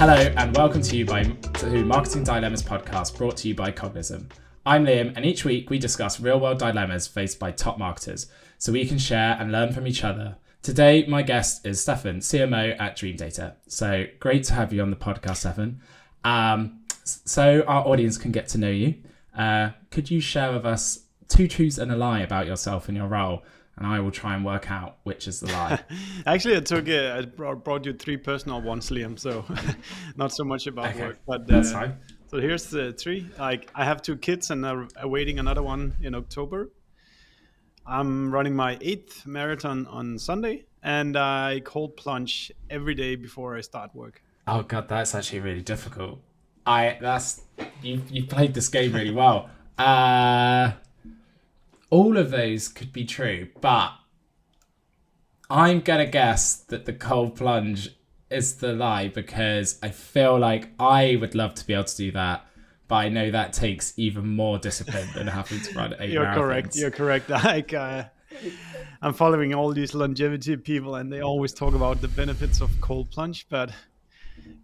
Hello and welcome to Marketing Dilemmas podcast, brought to you by Cognism. I'm Liam, and each week we discuss real-world dilemmas faced by top marketers so we can share and learn from each other. Today, my guest is Steffen, CMO at Dreamdata. So great to have you on the podcast, Steffen. So our audience can get to know you. Could you share with us 2 truths and a lie about yourself and your role? And I will try and work out which is the lie. Actually, I brought you 3 personal ones, Liam. So not so much about work, but that's fine. So here's the 3. I have 2 kids and I'm awaiting another one in October. I'm running my 8th marathon on Sunday, and I cold plunge every day before I start work. Oh God, that's actually really difficult. You played this game really well. All of those could be true, but I'm gonna guess that the cold plunge is the lie, because I feel like I would love to be able to do that, but I know that takes even more discipline than having to run 8 marathons. You're correct. Like I'm following all these longevity people, and they always talk about the benefits of cold plunge, but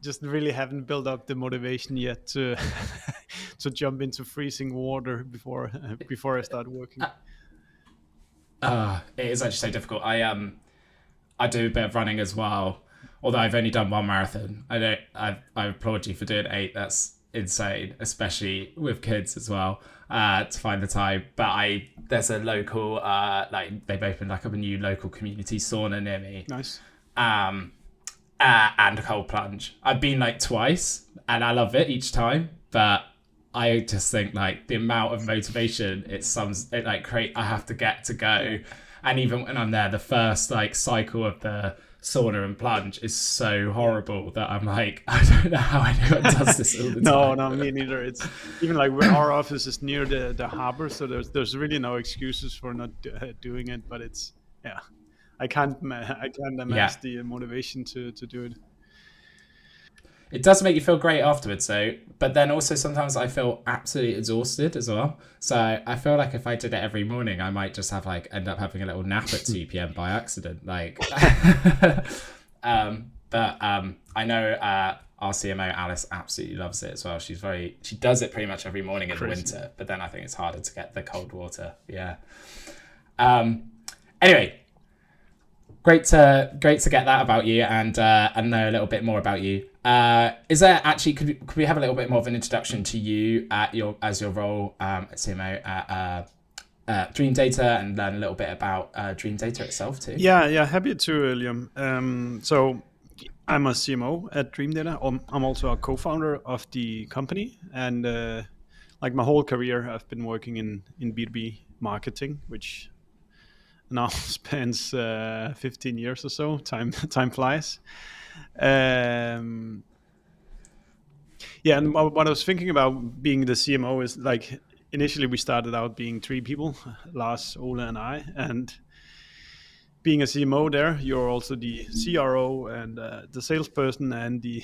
just really haven't built up the motivation yet to to jump into freezing water before I start working. It is actually so difficult. I do a bit of running as well, although I've only done 1 marathon. I applaud you for doing 8. That's insane, especially with kids as well, to find the time. But there's a local they've opened like a new local community sauna near me. Nice. And a cold plunge. I've been like twice and I love it each time, but I just think like the amount of motivation I have to get to go. And even when I'm there, the first like cycle of the sauna and plunge is so horrible that I'm like, I don't know how anyone does this all the time. No, me neither. It's even like where our office is near the harbor, so there's really no excuses for not doing it. But it's I can't amass the motivation to do it. It does make you feel great afterwards, though. But then also sometimes I feel absolutely exhausted as well. So I feel like if I did it every morning, I might just end up having a little nap at 2 p.m. by accident. Like, but I know our CMO Alice absolutely loves it as well. She does it pretty much every morning in the winter. But then I think it's harder to get the cold water. Yeah. Anyway. Great to get that about you and know a little bit more about you. Is there actually could we have a little bit more of an introduction to you as your role at CMO at Dreamdata, and learn a little bit about Dreamdata itself too? Yeah, happy to, Liam. So I'm a CMO at Dreamdata. I'm also a co-founder of the company, and like my whole career, I've been working in B2B marketing, which now spans 15 years or so. Time flies. And what I was thinking about being the CMO is like, initially we started out being 3 people, Lars, Ole, and I. And being a CMO there, you're also the CRO and the salesperson and the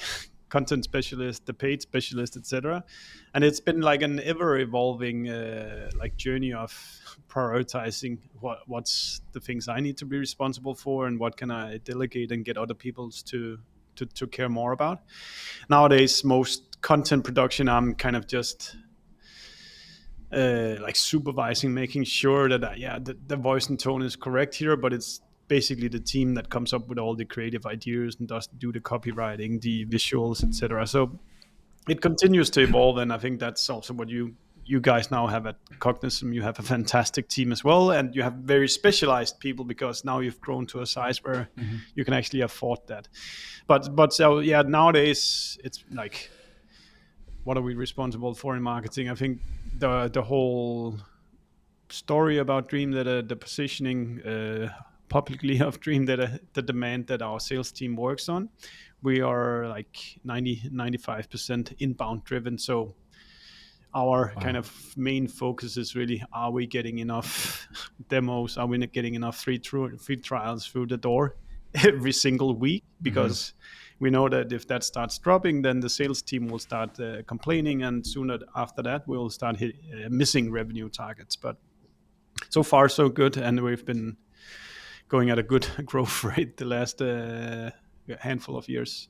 content specialist, the paid specialist, etc. And it's been like an ever evolving journey of prioritizing what's the things I need to be responsible for and what can I delegate and get other people to care more about. Nowadays, most content production, I'm kind of just supervising, making sure that the voice and tone is correct here, but it's basically the team that comes up with all the creative ideas and does do the copywriting, the visuals, etc. So it continues to evolve, and I think that's also what you guys now have at Cognism. You have a fantastic team as well, and you have very specialized people because now you've grown to a size where you can actually afford that. But so nowadays it's like, what are we responsible for in marketing? I think the whole story about Dreamdata, the positioning publicly of Dreamdata, the demand that our sales team works on, we are like 95% inbound driven. So our kind of main focus is really, are we getting enough demos? Are we not getting enough free trials through the door every single week? Because we know that if that starts dropping, then the sales team will start complaining, and sooner after that we'll start missing revenue targets. But so far so good, and we've been going at a good growth rate the last handful of years.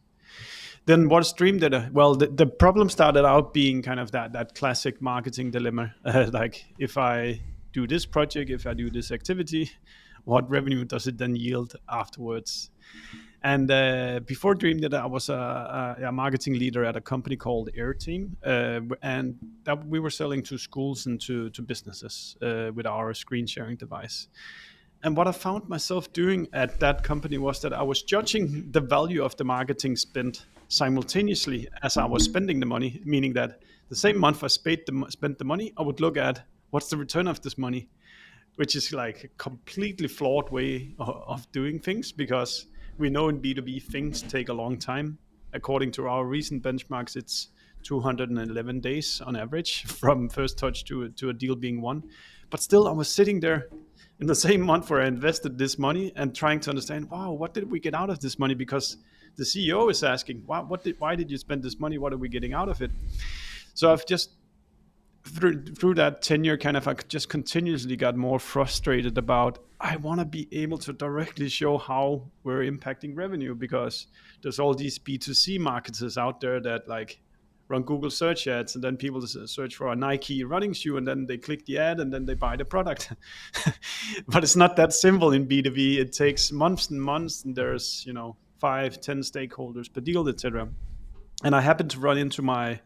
Then what's Dreamdata? Well, the problem started out being kind of that classic marketing dilemma. Like, if I do this project, if I do this activity, what revenue does it then yield afterwards? And before Dreamdata, I was a marketing leader at a company called Airteam, and that we were selling to schools and to businesses with our screen sharing device. And what I found myself doing at that company was that I was judging the value of the marketing spent simultaneously as I was spending the money, meaning that the same month I spent the money, I would look at what's the return of this money, which is like a completely flawed way of doing things, because we know in B2B things take a long time. According to our recent benchmarks, it's 211 days on average from first touch to a deal being won. But still, I was sitting there in the same month where I invested this money and trying to understand, wow, what did we get out of this money? Because the CEO is asking, wow, why did you spend this money? What are we getting out of it? So I've just through that tenure, kind of, I just continuously got more frustrated about, I want to be able to directly show how we're impacting revenue, because there's all these B2C marketers out there that like run Google search ads, and then people search for a Nike running shoe, and then they click the ad and then they buy the product. But it's not that simple in B2B. It takes months and months, and there's 5-10 stakeholders per deal, etc. And I happened to run into my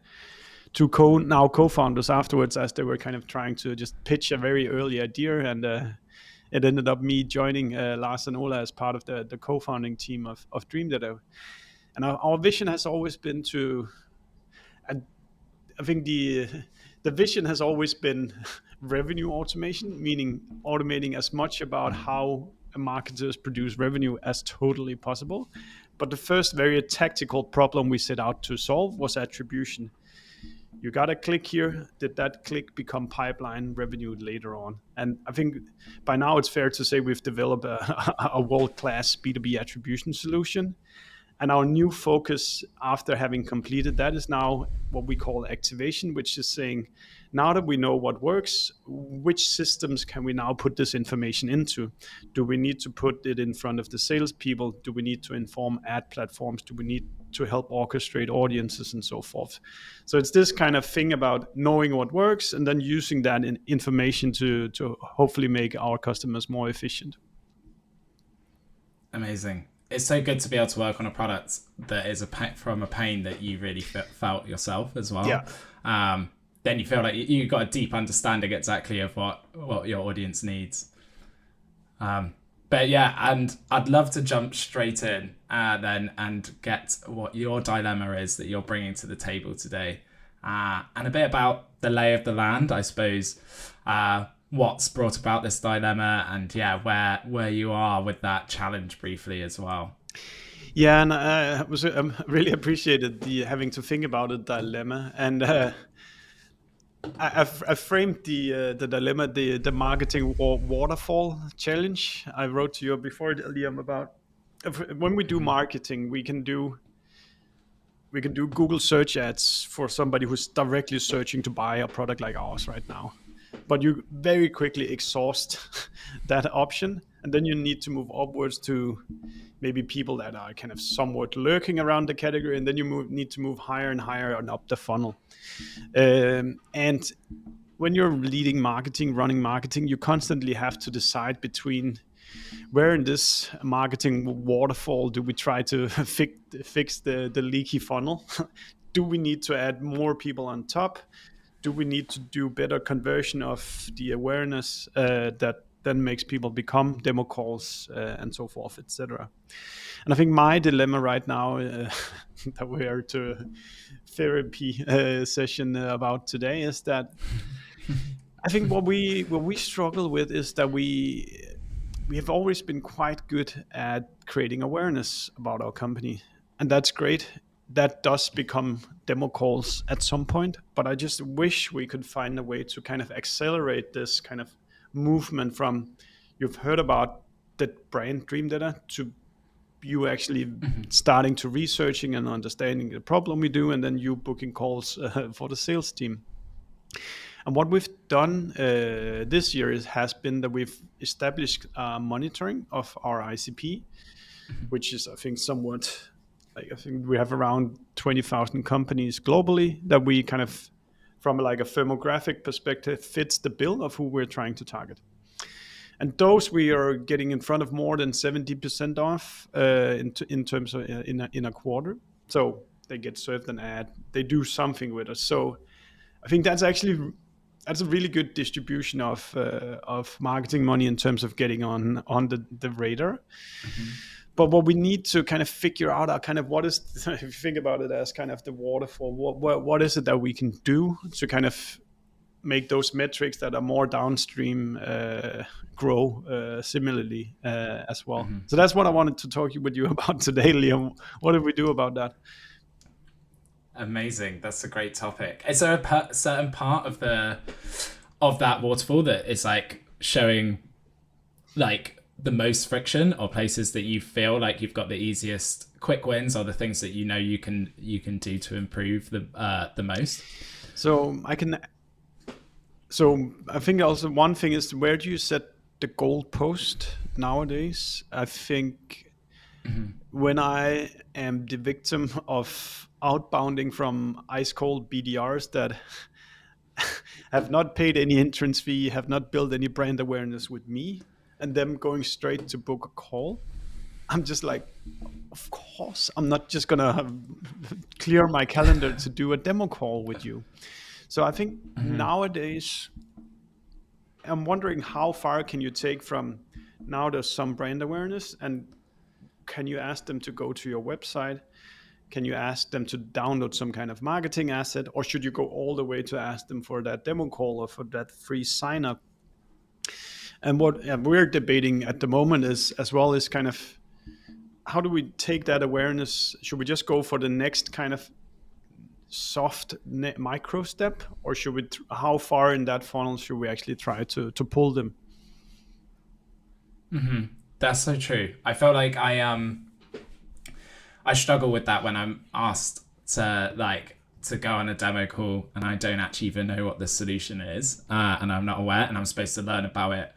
two co-founders afterwards, as they were kind of trying to just pitch a very early idea, and it ended up me joining Lars and Ola as part of the co-founding team of Dreamdata. And our vision has always been to, I think the vision has always been revenue automation, meaning automating as much about how marketers produce revenue as totally possible. But the first very tactical problem we set out to solve was attribution. You got a click here. Did that click become pipeline revenue later on? And I think by now it's fair to say we've developed a world-class B2B attribution solution. And our new focus after having completed that is now what we call activation, which is saying, now that we know what works, which systems can we now put this information into? Do we need to put it in front of the salespeople? Do we need to inform ad platforms? Do we need to help orchestrate audiences and so forth? So it's this kind of thing about knowing what works and then using that information to hopefully make our customers more efficient. Amazing. It's so good to be able to work on a product that is from a pain that you really felt yourself as well. Yeah. Then you feel like you got a deep understanding exactly of what your audience needs. But yeah, and I'd love to jump straight in then and get what your dilemma is that you're bringing to the table today, and a bit about the lay of the land, I suppose. What's brought about this dilemma, and where you are with that challenge briefly as well. Yeah, and I really appreciated the having to think about a dilemma, and I framed the dilemma, the marketing waterfall challenge. I wrote to you before, Liam, about when we do marketing, we can do Google search ads for somebody who's directly searching to buy a product like ours right now. But you very quickly exhaust that option, and then you need to move upwards to maybe people that are kind of somewhat lurking around the category, and then you need to move higher and higher and up the funnel. And when you're leading marketing, running marketing, you constantly have to decide between where in this marketing waterfall do we try to fix the leaky funnel? Do we need to add more people on top? Do we need to do better conversion of the awareness that then makes people become demo calls and so forth, etc. And I think my dilemma right now that we are to therapy session about today is that I think what we struggle with is that we have always been quite good at creating awareness about our company, and that's great. That does become demo calls at some point, but I just wish we could find a way to kind of accelerate this kind of movement from you've heard about the brand Dreamdata to you actually starting to researching and understanding the problem we do, and then you booking calls for the sales team. And what we've done this year has been that we've established monitoring of our ICP, which is, I think, somewhat like I think we have around 20,000 companies globally that we kind of, from like a firmographic perspective, fits the bill of who we're trying to target. And those we are getting in front of more than 70% off in terms of in a quarter. So they get served an ad, they do something with us. So I think that's a really good distribution of marketing money in terms of getting on the radar. Mm-hmm. But what we need to kind of figure out are kind of what is, if you think about it as kind of the waterfall, what is it that we can do to kind of make those metrics that are more downstream grow similarly as well. Mm-hmm. So that's what I wanted to talk with you about today, Liam. What did we do about that? Amazing. That's a great topic. Is there a certain part of that waterfall that is like showing like the most friction, or places that you feel like you've got the easiest quick wins, or the things that you can do to improve the most? So I think also one thing is, where do you set the goalpost nowadays? I think when I am the victim of outbounding from ice cold BDRs that have not paid any entrance fee, have not built any brand awareness with me, and them going straight to book a call, I'm just like, of course, I'm not just gonna clear my calendar to do a demo call with you. So I think nowadays, I'm wondering how far can you take from, now there's some brand awareness, and can you ask them to go to your website? Can you ask them to download some kind of marketing asset? Or should you go all the way to ask them for that demo call or for that free sign up? And what we're debating at the moment is, as well, is kind of, how do we take that awareness? Should we just go for the next kind of soft micro step, or should we how far in that funnel should we actually try to pull them? That's so true. I feel like I struggle with that when I'm asked to go on a demo call and I don't actually even know what the solution is, and I'm not aware, and I'm supposed to learn about it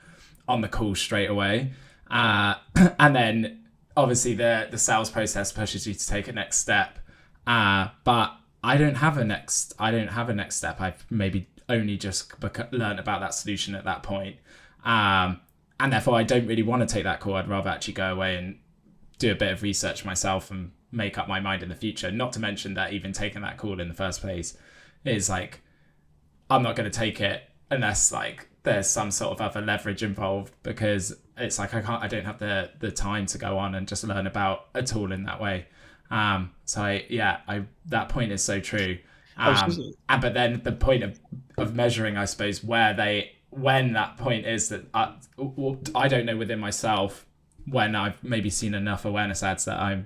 on the call straight away, and then obviously the sales process pushes you to take a next step, but I don't have a next step. I've maybe only just learned about that solution at that point, and therefore I don't really want to take that call. I'd rather actually go away and do a bit of research myself and make up my mind in the future. Not to mention that even taking that call in the first place is like, I'm not going to take it unless like there's some sort of other leverage involved, because it's like I don't have the time to go on and just learn about a tool in that way. That point is so true. But then the point of measuring, I suppose, when that point is that I don't know within myself when I've maybe seen enough awareness ads that I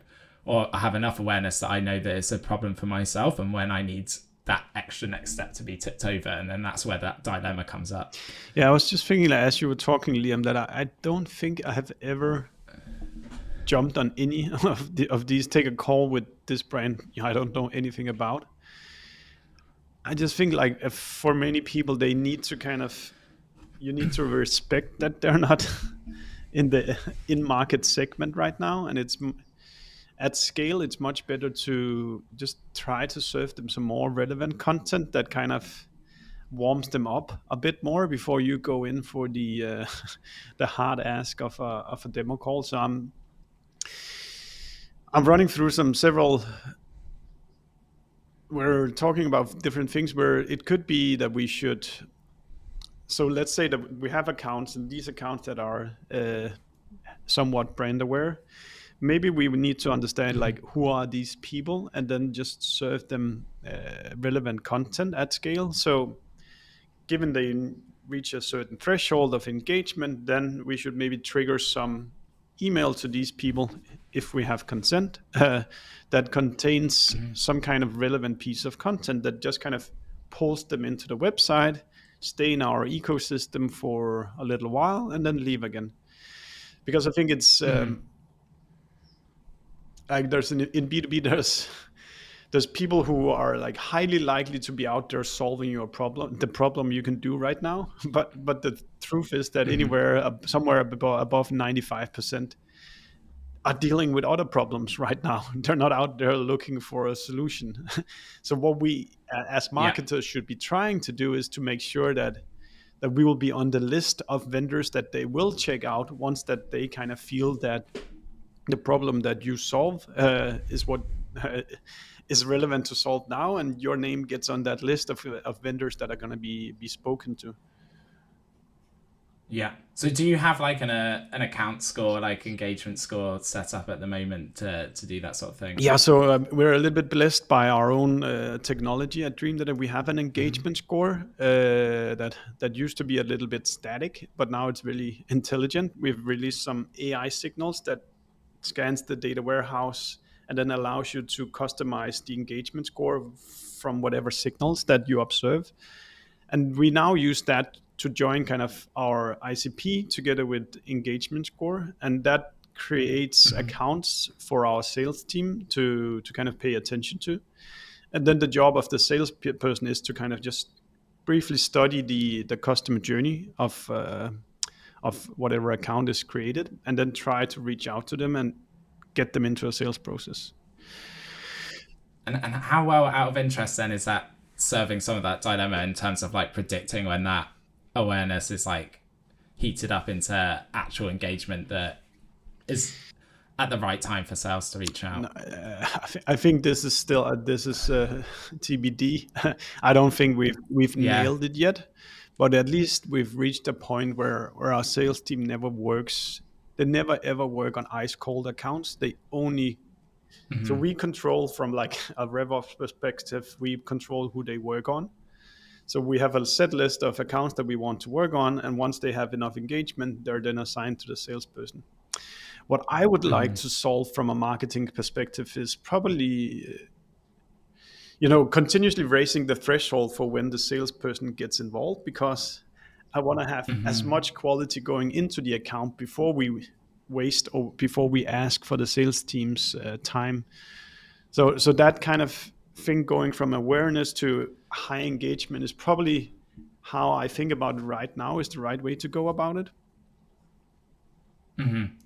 have enough awareness that I know that it's a problem for myself, and when I need that extra next step to be tipped over, and then that's where that dilemma comes up. Yeah, I was just thinking, like, as you were talking, Liam, that I don't think I have ever jumped on any of these. Take a call with this brand I don't know anything about. I just think, like, if for many people, they need to kind of, you need to respect that they're not in the in-market segment right now, and it's at scale, it's much better to just try to serve them some more relevant content that kind of warms them up a bit more before you go in for the hard ask of a demo call. So I'm running through several. We're talking about different things where it could be that we should. So let's say that we have accounts, and these accounts that are somewhat brand aware. Maybe we need to understand, like, who are these people, and then just serve them relevant content at scale. So given they reach a certain threshold of engagement, then we should maybe trigger some email to these people, if we have consent, that contains some kind of relevant piece of content that just kind of pulls them into the website, stay in our ecosystem for a little while, and then leave again. Because I think it's like in B2B, there's people who are like highly likely to be out there solving your problem, the problem you can do right now. But the truth is that somewhere above 95% are dealing with other problems right now. They're not out there looking for a solution. So what we as Yeah. marketers should be trying to do is to make sure that we will be on the list of vendors that they will check out once that they kind of feel that the problem that you solve is what is relevant to solve now, and your name gets on that list of vendors that are going to be spoken to. Yeah. So do you have like an account score, like engagement score set up at the moment to do that sort of thing? Yeah, so we're a little bit blessed by our own technology at Dreamdata. We have an engagement score that used to be a little bit static, but now it's really intelligent. We've released some AI signals that scans the data warehouse and then allows you to customize the engagement score from whatever signals that you observe. And we now use that to join kind of our ICP together with engagement score, and that creates accounts for our sales team to kind of pay attention to. And then the job of the sales person is to kind of just briefly study the customer journey of whatever account is created, and then try to reach out to them and get them into a sales process. And how well, out of interest, then, is that serving some of that dilemma in terms of like predicting when that awareness is like heated up into actual engagement that is at the right time for sales to reach out? No, I think this is still TBD. I don't think we've nailed it yet, but at least we've reached a point where our sales team never works. They never ever work on ice cold accounts. They only So we control from like a RevOps perspective, we control who they work on. So we have a set list of accounts that we want to work on, and once they have enough engagement, they're then assigned to the salesperson. What I would like to solve from a marketing perspective is probably, continuously raising the threshold for when the salesperson gets involved, because I want to have as much quality going into the account before we waste or before we ask for the sales team's time. So that kind of thing, going from awareness to high engagement, is probably how I think about it right now is the right way to go about it.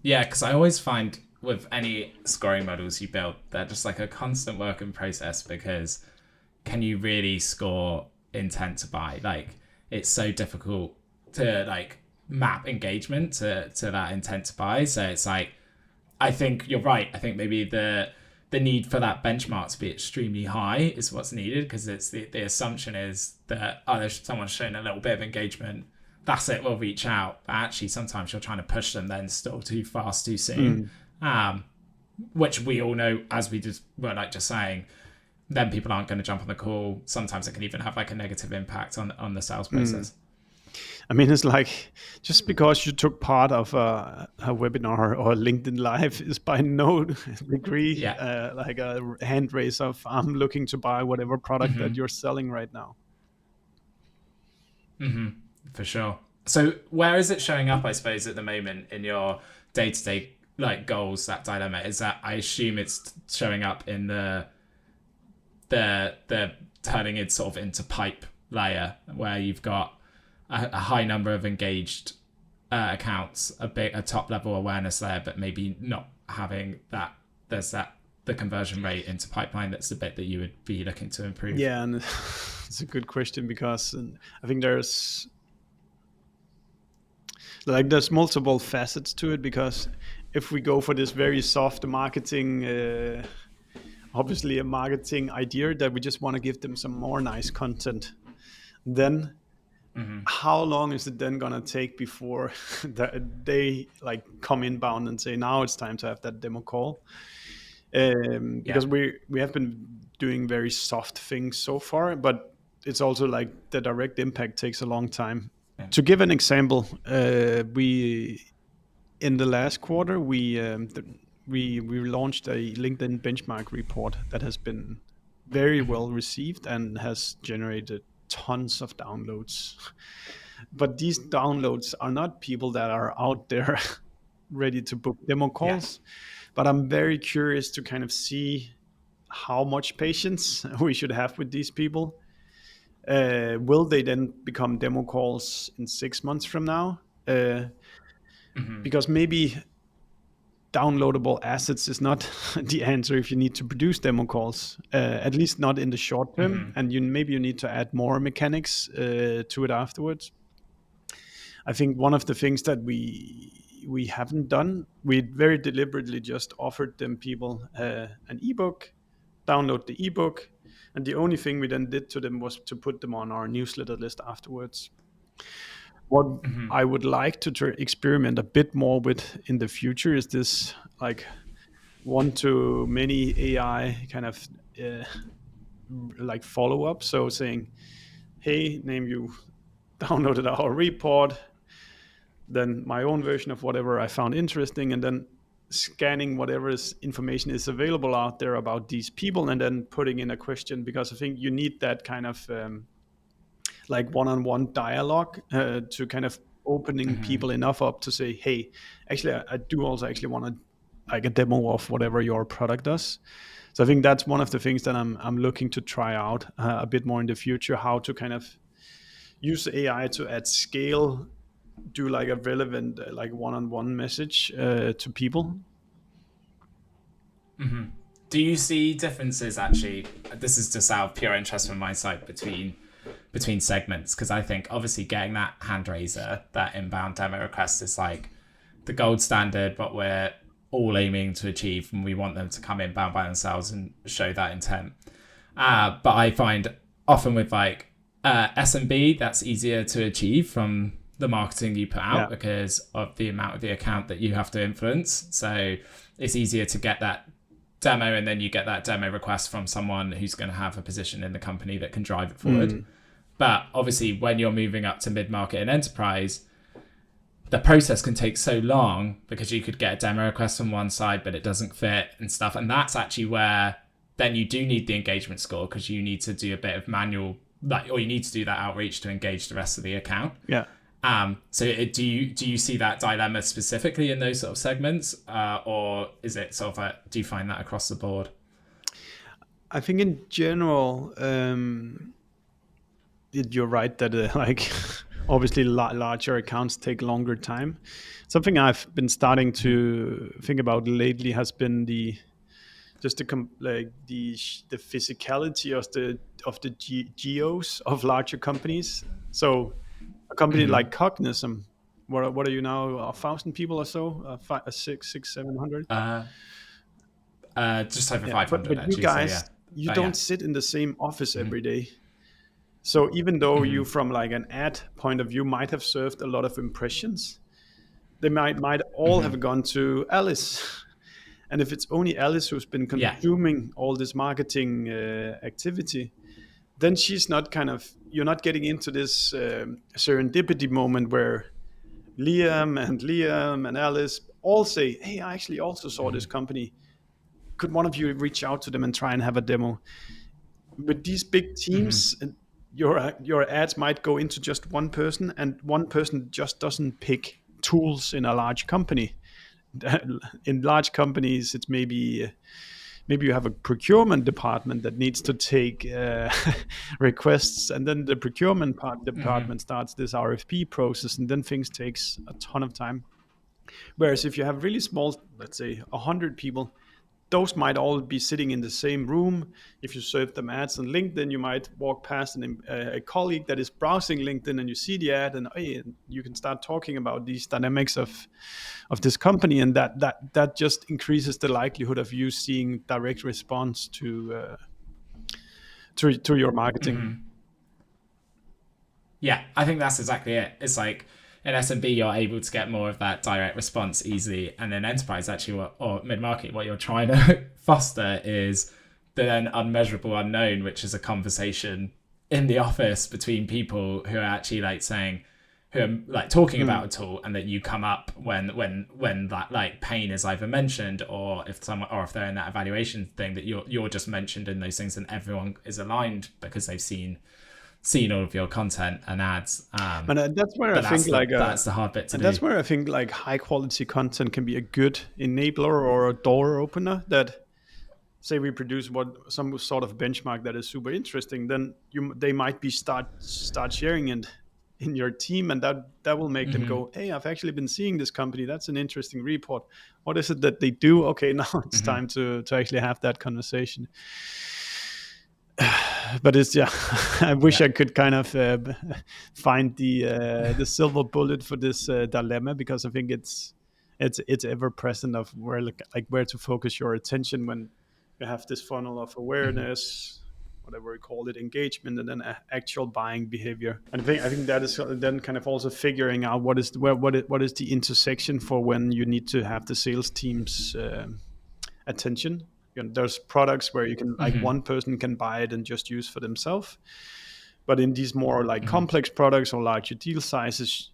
Yeah, because I always find with any scoring models you build, they're just like a constant work in process, because can you really score intent to buy? Like, it's so difficult to like map engagement to that intent to buy. So it's like, I think you're right. I think maybe the need for that benchmark to be extremely high is what's needed, because it's the assumption is that someone's shown a little bit of engagement, that's it, we'll reach out. But actually sometimes you're trying to push them then still too fast too soon, which we all know, as we just were like just saying, then people aren't going to jump on the call. Sometimes it can even have like a negative impact on the sales process. I mean, it's like, just because you took part of a webinar or LinkedIn Live is by no degree like a hand raise of I'm looking to buy whatever product that you're selling right now. For sure. So where is it showing up, I suppose, at the moment in your day-to-day like goals, that dilemma? Is that, I assume it's showing up in the turning it sort of into pipe layer, where you've got a high number of engaged accounts, a top level awareness layer, but maybe not having that. There's the conversion rate into pipeline. That's the bit that you would be looking to improve. Yeah, and it's a good question, because I think there's multiple facets to it. Because if we go for this very soft marketing, obviously a marketing idea that we just want to give them some more nice content, then how long is it then going to take before they like come inbound and say, now it's time to have that demo call? Because we have been doing very soft things so far, but it's also like the direct impact takes a long time. To give an example, we in the last quarter we launched a LinkedIn benchmark report that has been very well received and has generated tons of downloads. But these downloads are not people that are out there ready to book demo calls. But I'm very curious to kind of see how much patience we should have with these people. Will they then become demo calls in 6 months from now? Because maybe downloadable assets is not the answer if you need to produce demo calls, at least not in the short term. And maybe you need to add more mechanics to it afterwards. I think one of the things that we haven't done, we very deliberately just offered them people an ebook, download the ebook, and the only thing we then did to them was to put them on our newsletter list afterwards. What I would like to experiment a bit more with in the future is this like one-to-many AI kind of like follow-up. So saying, hey, name you downloaded our report, then my own version of whatever I found interesting, and then scanning whatever information is available out there about these people, and then putting in a question, because I think you need that kind of like one-on-one dialogue to kind of opening people enough up to say, hey, actually, I do also actually want to like a demo of whatever your product does. So I think that's one of the things that I'm looking to try out a bit more in the future, how to kind of use AI to at scale do like a relevant like one-on-one message to people. Do you see differences, actually, this is just out of pure interest from my side, between segments? Because I think obviously getting that hand raiser, that inbound demo request, is like the gold standard, what we're all aiming to achieve, and we want them to come inbound by themselves and show that intent. But I find often with like SMB, that's easier to achieve from the marketing you put out because of the amount of the account that you have to influence. So it's easier to get that demo, and then you get that demo request from someone who's going to have a position in the company that can drive it forward. But obviously when you're moving up to mid-market and enterprise, the process can take so long because you could get a demo request from one side, but it doesn't fit and stuff. And that's actually where then you do need the engagement score, because you need to do a bit of manual, or you need to do that outreach to engage the rest of the account. Yeah. So do you see that dilemma specifically in those sort of segments, or is it sort of do you find that across the board? I think in general, you're right that like obviously larger accounts take longer time. Something I've been starting to think about lately has been the physicality of the geos of larger companies. So a company like Cognism, what are you now, 1,000 people or so, 700? Just over 500. But actually, you guys, so yeah. you don't sit in the same office every day. So even though you, from like an ad point of view, might have served a lot of impressions, they might all have gone to Alice. And if it's only Alice who's been consuming all this marketing activity, then she's not you're not getting into this serendipity moment where Liam and Alice all say, hey, I actually also saw this company. Could one of you reach out to them and try and have a demo? With these big teams, your ads might go into just one person, and one person just doesn't pick tools in a large company. In large companies, it's maybe you have a procurement department that needs to take requests, and then the procurement department starts this RFP process, and then things takes a ton of time. Whereas if you have really small, let's say 100 people, those might all be sitting in the same room. If you serve them ads on LinkedIn, you might walk past a colleague that is browsing LinkedIn, and you see the ad, and you can start talking about these dynamics of this company, and that just increases the likelihood of you seeing direct response to your marketing. Yeah, I think that's exactly it. It's like in SMB, you're able to get more of that direct response easily, and in enterprise, actually, or mid-market, what you're trying to foster is the then unmeasurable unknown, which is a conversation in the office between people who are actually like saying, who are like talking about a tool, and that you come up when that like pain is either mentioned, or if they're in that evaluation thing, that you're just mentioned in those things, and everyone is aligned because they've seen all of your content and ads. And that's where I think that's the hard bit to do. That's where I think like high quality content can be a good enabler or a door opener. That say we produce some sort of benchmark that is super interesting, then they might be start sharing it in your team, and that will make them go, hey, I've actually been seeing this company. That's an interesting report. What is it that they do? Okay, now it's time to actually have that conversation. But it's I wish I could kind of find the silver bullet for this dilemma, because I think it's ever present of where where to focus your attention when you have this funnel of awareness, whatever we call it, engagement, and then actual buying behavior. And I think that is then kind of also figuring out what is the intersection for when you need to have the sales team's attention. There's products where you can one person can buy it and just use for themselves, but in these more complex products or larger deal sizes,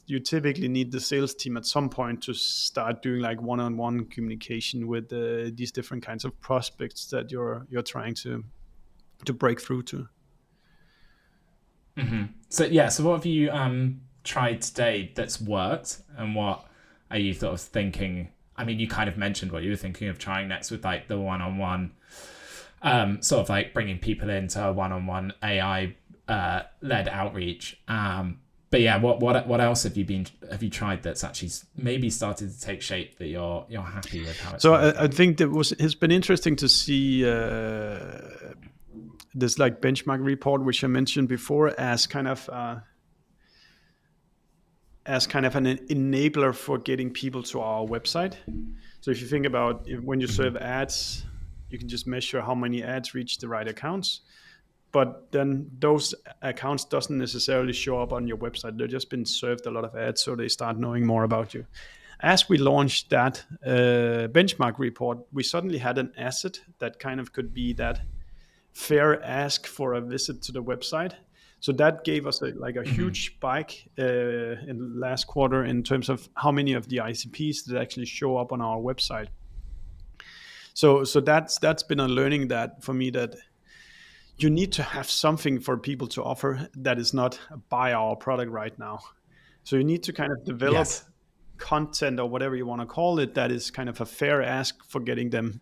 you typically need the sales team at some point to start doing one-on-one communication with these different kinds of prospects that you're trying to break through to. So what have you tried today that's worked, and what are you sort of thinking? I mean, you kind of mentioned what you were thinking of trying next with the one-on-one, sort of bringing people into a one-on-one AI led outreach. But yeah, what else have you tried that's actually maybe started to take shape that you're happy with how it's working? I think it's been interesting to see this benchmark report, which I mentioned before, as kind of an enabler for getting people to our website. So if you think about when you serve ads, you can just measure how many ads reach the right accounts, but then those accounts doesn't necessarily show up on your website. They've just been served a lot of ads, so they start knowing more about you. As we launched that benchmark report, we suddenly had an asset that kind of could be that fair ask for a visit to the website. So that gave us a huge spike in the last quarter in terms of how many of the ICPs that actually show up on our website. So that's been a learning that for me, that you need to have something for people to offer that is not buy our product right now. So you need to kind of develop content or whatever you want to call it that is kind of a fair ask for getting them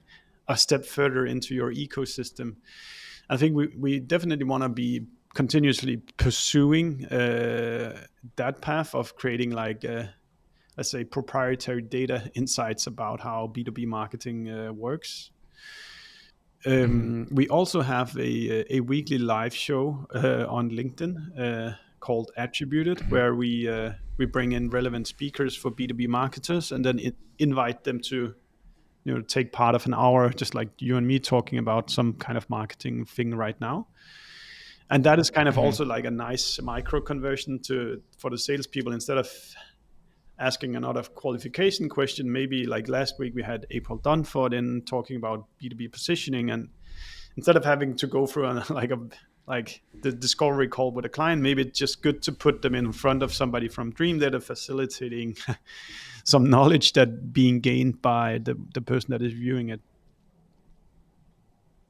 a step further into your ecosystem. I think we definitely want to be continuously pursuing that path of creating let's say proprietary data insights about how B2B marketing works. We also have a weekly live show on LinkedIn called Attributed, where we bring in relevant speakers for B2B marketers and then invite them to take part of an hour, just like you and me talking about some kind of marketing thing right now. And that is kind of also a nice micro conversion for the salespeople. Instead of asking another qualification question, maybe last week we had April Dunford in talking about B2B positioning, and instead of having to go through the discovery call with a client, maybe it's just good to put them in front of somebody from Dreamdata facilitating some knowledge that being gained by the person that is viewing it.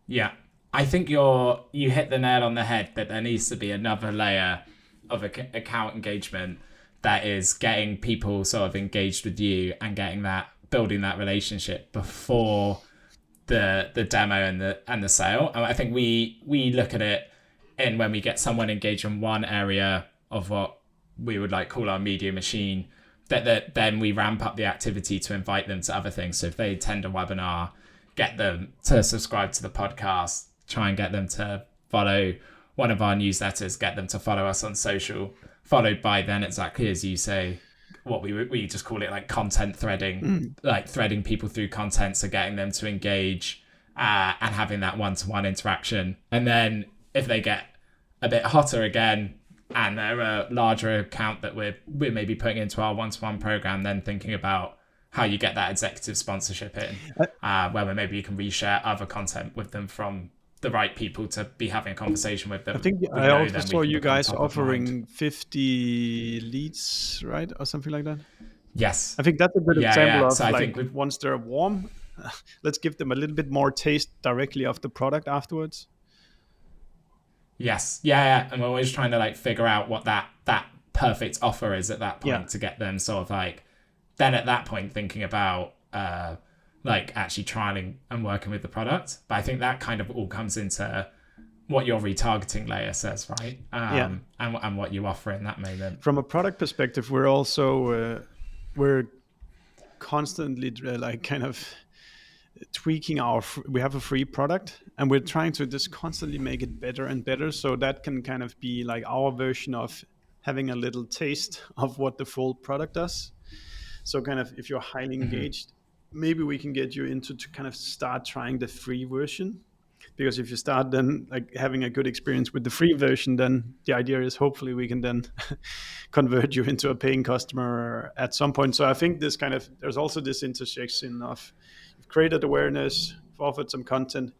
Yeah. I think you hit the nail on the head that there needs to be another layer of account engagement that is getting people sort of engaged with you and building that relationship before the demo and the sale. And I think we look at it in when we get someone engaged in one area of what we would call our media machine, that then we ramp up the activity to invite them to other things. So if they attend a webinar, get them to subscribe to the podcast, try and get them to follow one of our newsletters, get them to follow us on social, followed by then exactly as you say, what we just call it content threading, threading people through content, so getting them to engage and having that one-to-one interaction. And then if they get a bit hotter again and they're a larger account that we're maybe putting into our one-to-one program, then thinking about how you get that executive sponsorship in, where maybe you can reshare other content with them from the right people to be having a conversation with them. I think I also saw you guys offering 50 leads, right? Or something like that. Yes. I think that's a good example of so I think once they're warm, let's give them a little bit more taste directly of the product afterwards. Yes. Yeah. And we're always trying to figure out what that perfect offer is at that point to get them sort of then at that point thinking about actually trialing and working with the product. But I think that kind of all comes into what your retargeting layer says, right? Yeah. And what you offer in that moment. From a product perspective, we're also we're constantly like kind of tweaking we have a free product, and we're trying to just constantly make it better and better, so that can kind of be like our version of having a little taste of what the full product does. So kind of if you're highly engaged, maybe we can get you into to kind of start trying the free version, because if you start then like having a good experience with the free version, then the idea is hopefully we can then convert you into a paying customer at some point. So I think this kind of, there's also this intersection of you've created awareness, you've offered some content.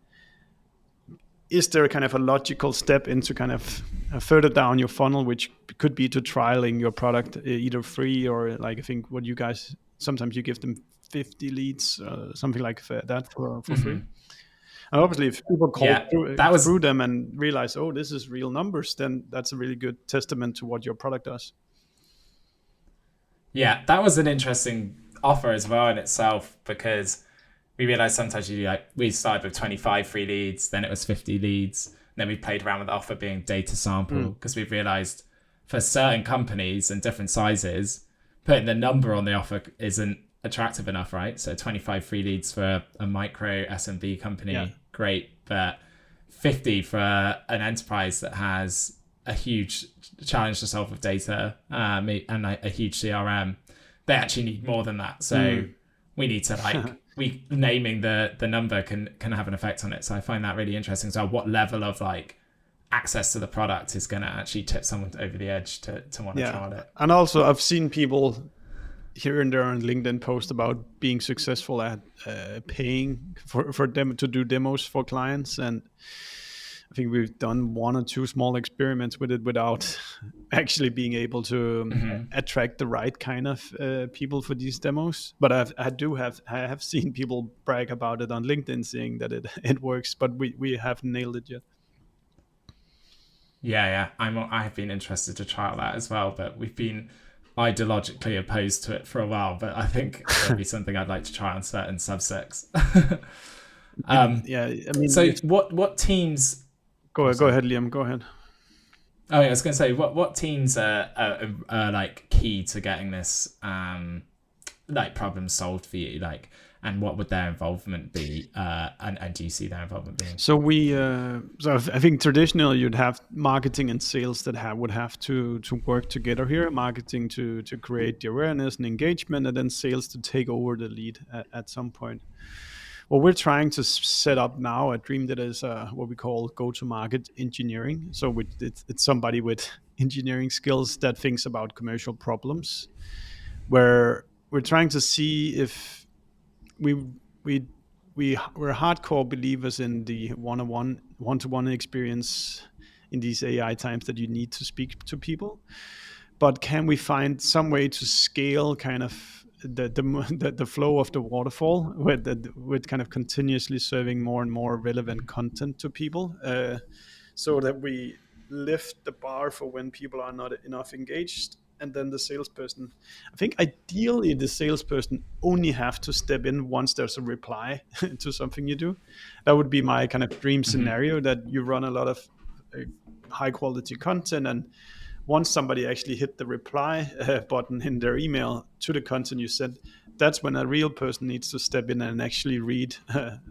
Is there kind of a logical step into kind of further down your funnel, which could be to trialing your product either free or like, I think what you guys, sometimes you give them 50 leads, something like that for free. And obviously, if people call through them and realize, oh, this is real numbers, then that's a really good testament to what your product does. Yeah, that was an interesting offer as well in itself, because we realized sometimes we started with 25 free leads, then it was 50 leads. And then we played around with the offer being data sample, because we've realized for certain companies and different sizes, putting the number on the offer isn't attractive enough, right? So 25 free leads for a micro SMB company, great, but 50 for an enterprise that has a huge challenge to solve with data and a huge CRM, they actually need more than that. So we need to naming the number can have an effect on it. So I find that really interesting. So what level of like access to the product is going to actually tip someone over the edge to want to trial it. And also I've seen people here and there on LinkedIn post about being successful at paying for them to do demos for clients, and I think we've done 1 or 2 small experiments with it without actually being able to attract the right kind of people for these demos. But I have seen people brag about it on LinkedIn, saying that it works, but we haven't nailed it yet. Yeah, I have been interested to trial that as well, but we've been ideologically opposed to it for a while. But I think it'll be something I'd like to try on certain subsets. So what teams? Go ahead, Liam. Go ahead. Oh, yeah, I was going to say, what teams are like key to getting this like problem solved for you, like, and what would their involvement be? And do you see their involvement being? So I think traditionally you'd have marketing and sales that would have to work together here. Marketing to create the awareness and engagement, and then sales to take over the lead at some point. What we're trying to set up now at Dreamdata is what we call go-to-market engineering. So it's somebody with engineering skills that thinks about commercial problems, where we're trying to see if we're hardcore believers in the one-to-one experience in these AI times that you need to speak to people. But can we find some way to scale kind of the flow of the waterfall with kind of continuously serving more and more relevant content to people, so that we lift the bar for when people are not enough engaged, and then the salesperson, I think ideally the salesperson only have to step in once there's a reply to something you do. That would be my kind of dream scenario, that you run a lot of high quality content, and once somebody actually hit the reply button in their email to the content you sent, that's when a real person needs to step in and actually read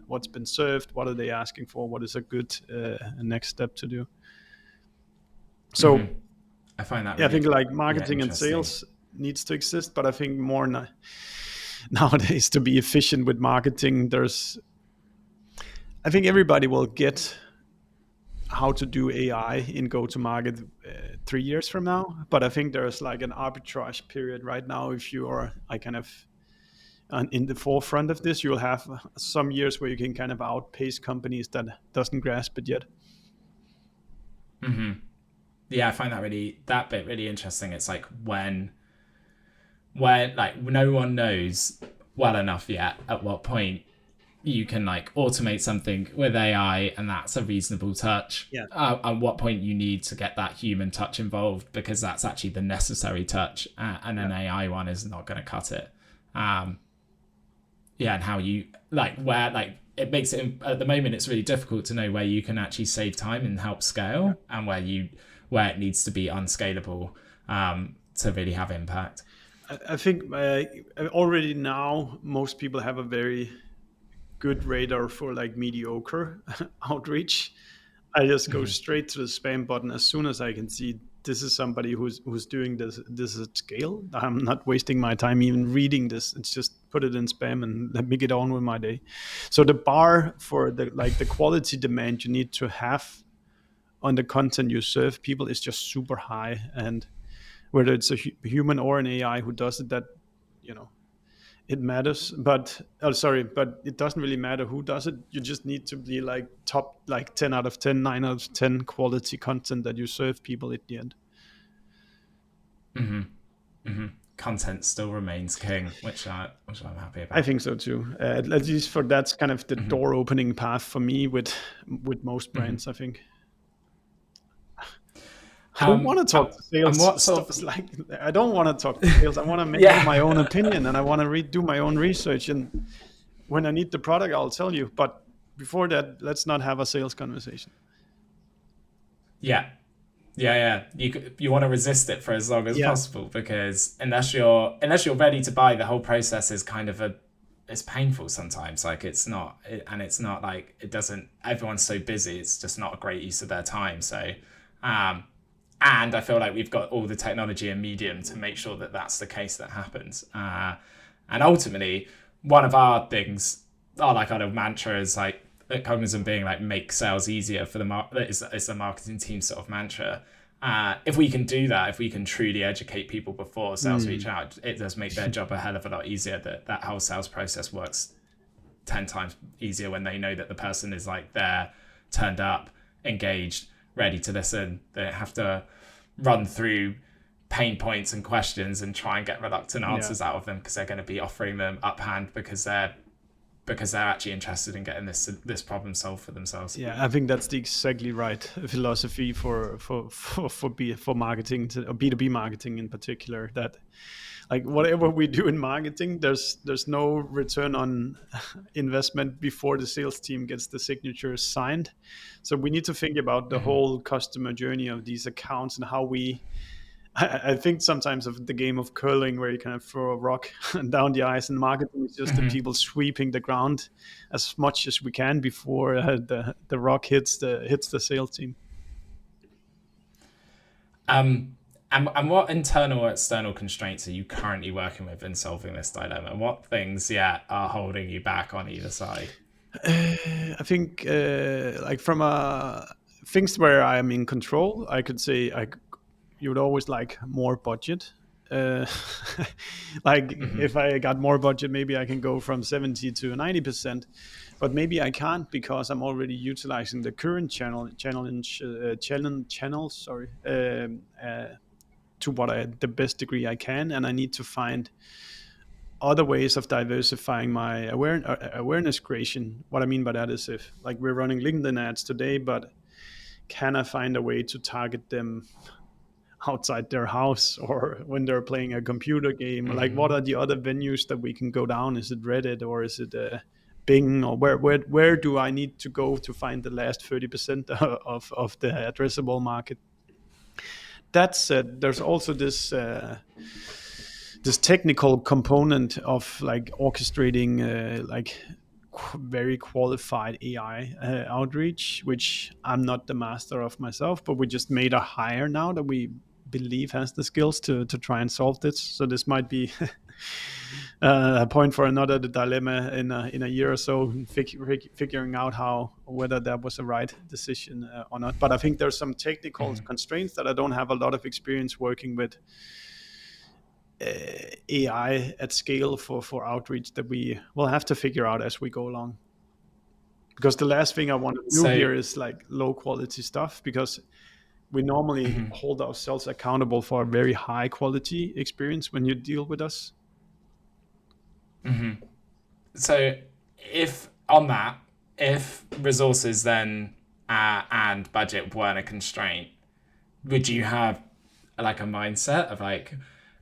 what's been served, what are they asking for, what is a good next step to do. So I find that I think like marketing and sales needs to exist, but I think more nowadays to be efficient with marketing, I think everybody will get how to do AI in go-to-market 3 years from now. But I think there's like an arbitrage period right now. If you are in the forefront of this, you'll have some years where you can kind of outpace companies that doesn't grasp it yet. Yeah, I find that bit really interesting. It's like when like no one knows well enough yet at what point you can like automate something with AI and that's a reasonable touch. At what point you need to get that human touch involved, because that's actually the necessary touch, and an AI one is not going to cut it. And how you like, where like it makes it, at the moment, it's really difficult to know where you can actually save time and help scale, and where it needs to be unscalable to really have impact. I think already now most people have a very good radar for like mediocre outreach. I just go straight to the spam button as soon as I can see this is somebody who's doing this at scale. I'm not wasting my time even reading this. It's just put it in spam and let me get on with my day. So the bar for the quality demand you need to have on the content you serve people is just super high, and whether it's a human or an AI who does it, that it matters. But it doesn't really matter who does it. You just need to be like top, like 10 out of 10, 9 out of 10 quality content that you serve people at the end. Content still remains king, which I'm happy about. I think so too. At least for that's kind of the door opening path for me with most brands, I think. I don't want to talk to sales. I don't want to talk to sales. I want to make up my own opinion, and I want to do my own research. And when I need the product, I'll tell you. But before that, let's not have a sales conversation. Yeah. You want to resist it for as long as possible, because unless you're ready to buy, the whole process is kind of it's painful sometimes. Like it's not like it doesn't. Everyone's so busy. It's just not a great use of their time. So. And I feel like we've got all the technology and medium to make sure that that's the case that happens. And ultimately, one of our things, our kind of mantra is like at Cognism being like make sales easier for it's a marketing team sort of mantra. If we can do that, if we can truly educate people before sales reach out, it does make their job a hell of a lot easier. That whole sales process works 10 times easier when they know that the person is like there, turned up, engaged, ready to listen. They don't have to run through pain points and questions and try and get reluctant answers out of them, because they're going to be offering them uphand because they're actually interested in getting this problem solved for themselves. Yeah, I think that's the exactly right philosophy for marketing, or B2B marketing in particular. That like whatever we do in marketing, there's no return on investment before the sales team gets the signatures signed. So we need to think about the whole customer journey of these accounts and how I think sometimes of the game of curling, where you kind of throw a rock down the ice, and marketing is just the people sweeping the ground as much as we can before the rock hits the sales team. And what internal or external constraints are you currently working with in solving this dilemma? What things, are holding you back on either side? I think like from things where I am in control, I could say you would always like more budget. If I got more budget, maybe I can go from 70 to 90%, but maybe I can't because I'm already utilizing the current channels, to the best degree I can, and I need to find other ways of diversifying my awareness creation. What I mean by that is, if like we're running LinkedIn ads today, but can I find a way to target them outside their house or when they're playing a computer game? Like, what are the other venues that we can go down? Is it Reddit, or is it Bing, or where do I need to go to find the last 30% of the addressable market? That said, there's also this technical component of like orchestrating very qualified AI outreach, which I'm not the master of myself, but we just made a hire now that we believe has the skills to try and solve this. So this might be a point for another dilemma in a year or so, figuring out whether that was the right decision or not. But I think there's some technical constraints that I don't have a lot of experience working with AI at scale for outreach that we will have to figure out as we go along. Because the last thing I want to do here is like low quality stuff, because we normally hold ourselves accountable for a very high quality experience when you deal with us. So if resources then and budget weren't a constraint, would you have like a mindset of like,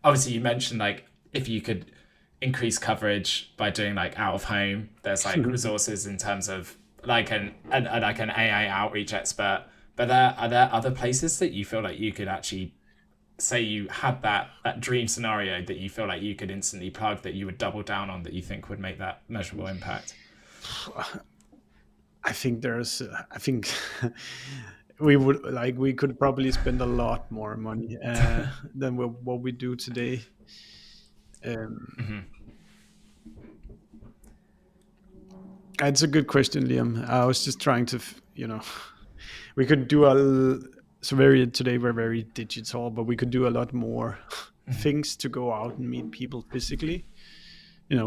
obviously you mentioned like if you could increase coverage by doing like out of home. There's like resources in terms of like an AI outreach expert. But are there other places that you feel like you could actually say you had that dream scenario that you feel like you could instantly plug, that you would double down on, that you think would make that measurable impact? I think we could probably spend a lot more money than what we do today. It's a good question, Liam. I was just trying to, we could do today we're very digital, but we could do a lot more things to go out and meet people physically.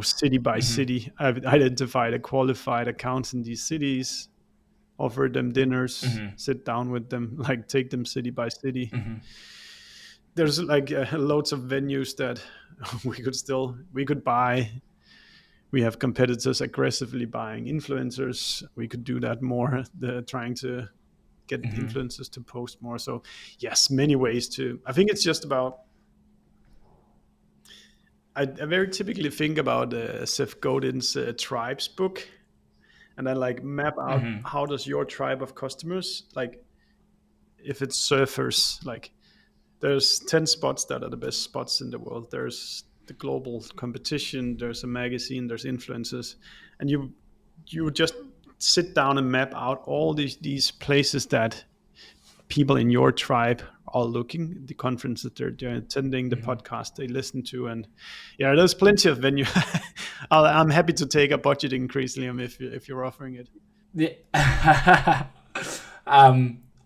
City by city. I've identified a qualified accounts in these cities, offer them dinners, sit down with them, like take them city by city. There's like loads of venues that we could buy. We have competitors aggressively buying influencers. We could do that more, trying to get influencers to post more. So yes, many ways to, I think it's just about, I very typically think about Seth Godin's Tribes book, and then like map out how does your tribe of customers, like if it's surfers, like there's 10 spots that are the best spots in the world. There's the global competition, there's a magazine, there's influencers, and you just sit down and map out all these places that people in your tribe are looking, the conferences they're attending, the podcast they listen to, and yeah, there's plenty of venue. I'm happy to take a budget increase, Liam, if you're offering it. Yeah.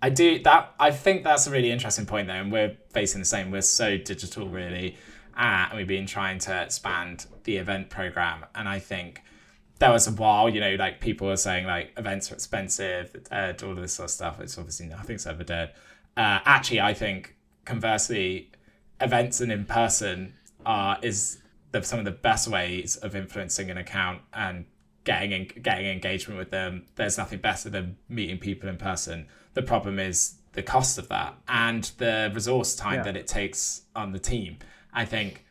I do that. I think that's a really interesting point, though, and we're facing the same. We're so digital, really, and we've been trying to expand the event program. And I think there was a while, like people were saying like events are expensive, all of this sort of stuff. It's obviously nothing's ever dead. Actually, I think conversely, events and in person is some of the best ways of influencing an account and getting engagement with them. There's nothing better than meeting people in person. The problem is the cost of that and the resource time that it takes on the team. I think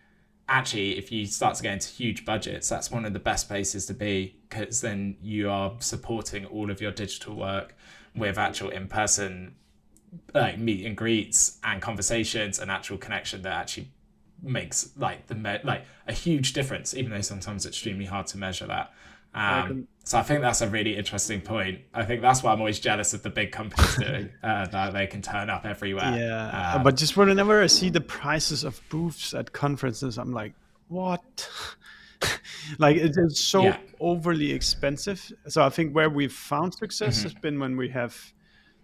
actually, if you start to get into huge budgets, that's one of the best places to be, because then you are supporting all of your digital work with actual in-person like meet and greets and conversations and actual connection that actually makes like a huge difference, even though sometimes it's extremely hard to measure that. So I think that's a really interesting point. I think that's why I'm always jealous of the big companies doing that they can turn up everywhere. Yeah, but just whenever I see the prices of booths at conferences, I'm like, what? Like it's so overly expensive. So I think where we've found success has been when we have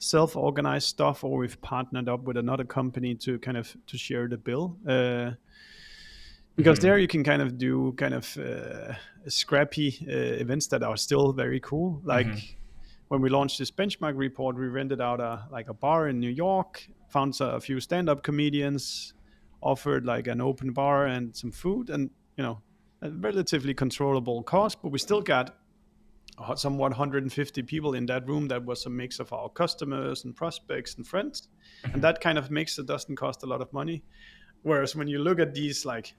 self-organized stuff, or we've partnered up with another company to share the bill. Because there you can kind of do scrappy events that are still very cool. Like when we launched this benchmark report, we rented out a bar in New York, found a few stand-up comedians, offered like an open bar and some food, and a relatively controllable cost, but we still got somewhat 150 people in that room. That was a mix of our customers and prospects and friends, and that kind of mix, it doesn't cost a lot of money. Whereas when you look at these like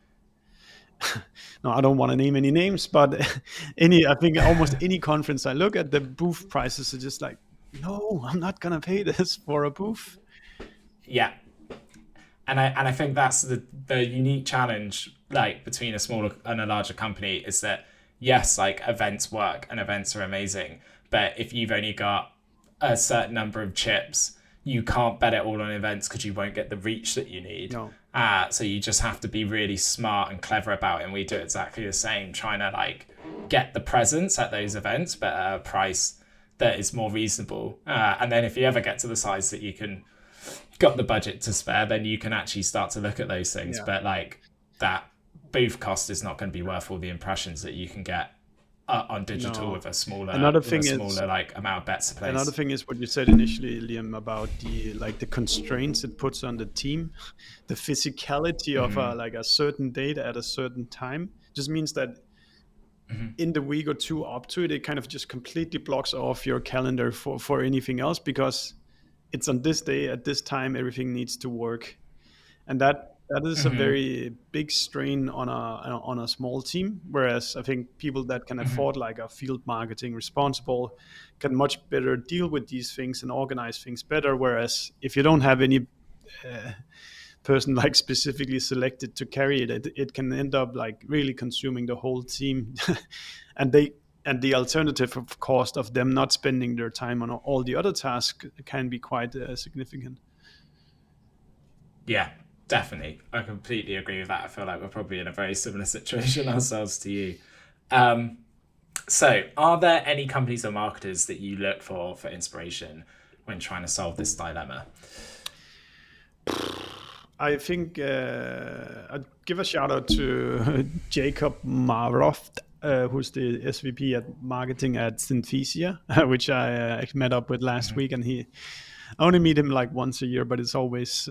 no, I don't want to name any names, but I think almost any conference I look at, the booth prices are just like, no, I'm not gonna pay this for a booth. Yeah, and I think that's the unique challenge, like between a smaller and a larger company, is that yes, like events work and events are amazing, but if you've only got a certain number of chips, you can't bet it all on events because you won't get the reach that you need. No. So you just have to be really smart and clever about it. And we do exactly the same, trying to like get the presence at those events, but at a price that is more reasonable. And then if you ever get to the size that you can got the budget to spare, then you can actually start to look at those things. Yeah. But like that booth cost is not going to be worth all the impressions that you can get on digital with a smaller, like amount of bets to place. Another thing is what you said initially, Liam, about the constraints it puts on the team. The physicality of a certain date at a certain time just means that in the week or two up to it, it kind of just completely blocks off your calendar for anything else, because it's on this day at this time everything needs to work, and that that is a very big strain on a small team. Whereas I think people that can afford like a field marketing responsible can much better deal with these things and organize things better. Whereas if you don't have any person like specifically selected to carry it, it can end up like really consuming the whole team. and they and the alternative of cost of them not spending their time on all the other tasks can be quite significant. Yeah, definitely. I completely agree with that. I feel like we're probably in a very similar situation ourselves to you. So, are there any companies or marketers that you look for inspiration when trying to solve this dilemma? I think I'd give a shout out to Jacob Maroft, who's the SVP at marketing at Synthesia, which I met up with last week. And I only meet him like once a year, but it's always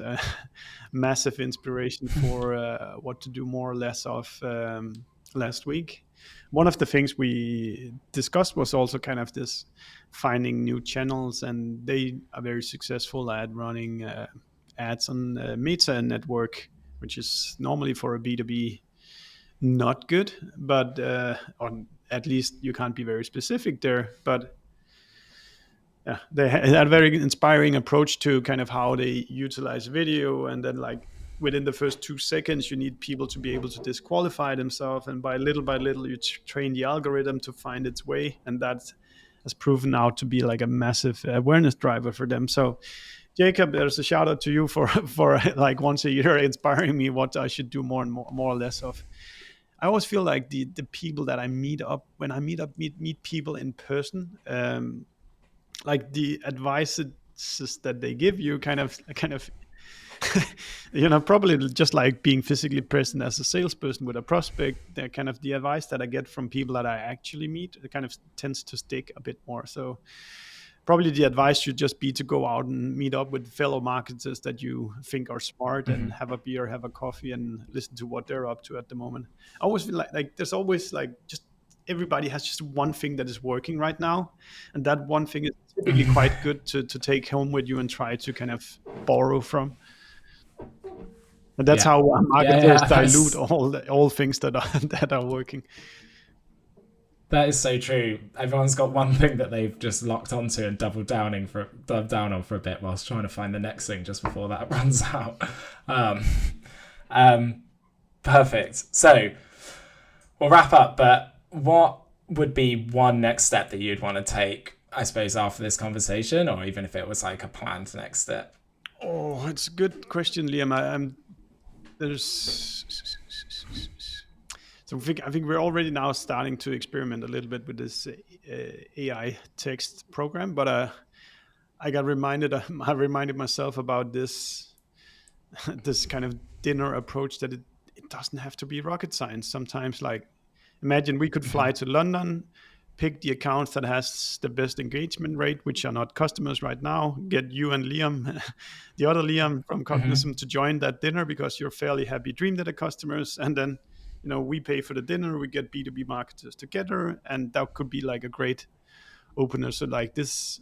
massive inspiration for what to do more or less of. Last week, one of the things we discussed was also kind of this finding new channels, and they are very successful at running ads on Meta network, which is normally for a B2B not good, but or at least you can't be very specific there. But yeah, they had a very inspiring approach to kind of how they utilize video, and then like within the first 2 seconds you need people to be able to disqualify themselves, and by little you train the algorithm to find its way, and that has proven out to be like a massive awareness driver for them. So Jacob, there's a shout out to you for like once a year inspiring me what I should do more and more or less of. I always feel like the people that I meet up, when I meet people in person, like the advices that they give you kind of probably just like being physically present as a salesperson with a prospect, they're kind of the advice that I get from people that I actually meet, it kind of tends to stick a bit more. So probably the advice should just be to go out and meet up with fellow marketers that you think are smart and have a beer, have a coffee, and listen to what they're up to at the moment. I always feel like there's always like just everybody has just one thing that is working right now, and that one thing is typically quite good to take home with you and try to kind of borrow from. And that's how marketers dilute all things that are working. That is so true. Everyone's got one thing that they've just locked onto and doubled down on for a bit whilst trying to find the next thing just before that runs out. Perfect. So we'll wrap up, but what would be one next step that you'd want to take, I suppose, after this conversation, or even if it was like a planned next step? Oh, it's a good question, Liam. So I think we're already now starting to experiment a little bit with this AI text program, but I reminded myself about this kind of dinner approach, that it doesn't have to be rocket science. Sometimes, like, imagine we could fly to London, pick the accounts that has the best engagement rate, which are not customers right now, get you and Liam, the other Liam from Cognism, to join that dinner because you're fairly happy Dreamdata customers, and then we pay for the dinner, we get B2B marketers together, and that could be like a great opener. So like this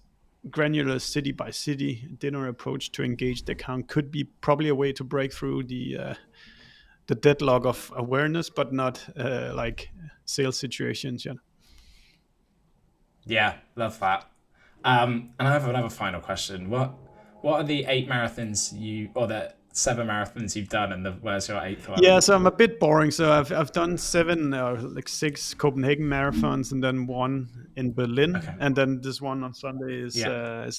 granular city by city dinner approach to engage the account could be probably a way to break through the deadlock of awareness, but not like sales situations. Yeah, love that. And I have another final question. What are the 8 marathons or the 7 marathons you've done, and where's your 8th one? Yeah, so I'm a bit boring. So I've done 7 or like 6 Copenhagen marathons, and then 1 in Berlin, and then this one on Sunday is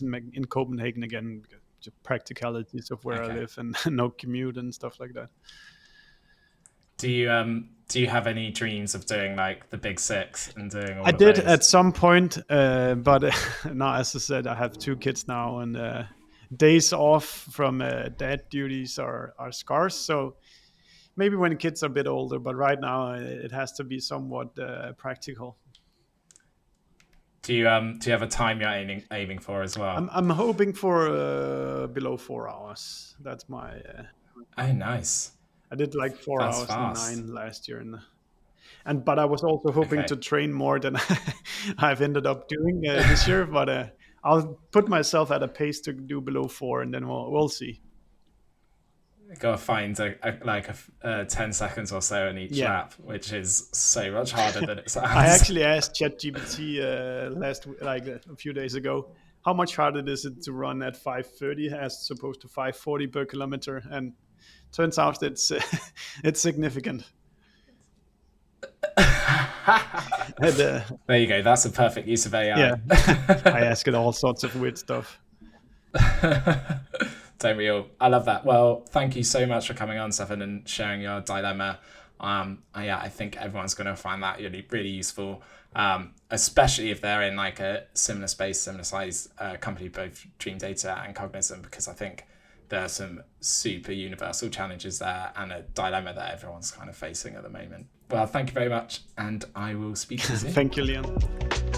in Copenhagen again, because practicalities of where I live and no commute and stuff like that. Do you have any dreams of doing like the big 6 and doing all I of did those? at some point, but now, as I said, I have 2 kids now, and days off from dad duties are scarce. So maybe when kids are a bit older, but right now it has to be somewhat practical. Do you have a time you're aiming for as well? I'm hoping for below 4 hours. That's my. Oh, nice. I did like 4 That's hours fast. and 9 last year, but I was also hoping to train more than I've ended up doing this year. But I'll put myself at a pace to do below 4, and then we'll see. Got to find a 10 seconds or so in each lap, which is so much harder than it sounds. I actually asked ChatGPT a few days ago, how much harder is it to run at 5:30 as opposed to 5:40 per kilometer? And turns out it's significant. There you go. That's a perfect use of AI. Yeah, I ask it all sorts of weird stuff. Don't we all? I love that. Well, thank you so much for coming on, Steffen, and sharing your dilemma. I think everyone's going to find that really, really useful, especially if they're in like a similar space, similar size company, both Dreamdata and Cognism, because I think there are some super universal challenges there and a dilemma that everyone's kind of facing at the moment. Well, thank you very much, and I will speak to you soon. Thank you, Liam.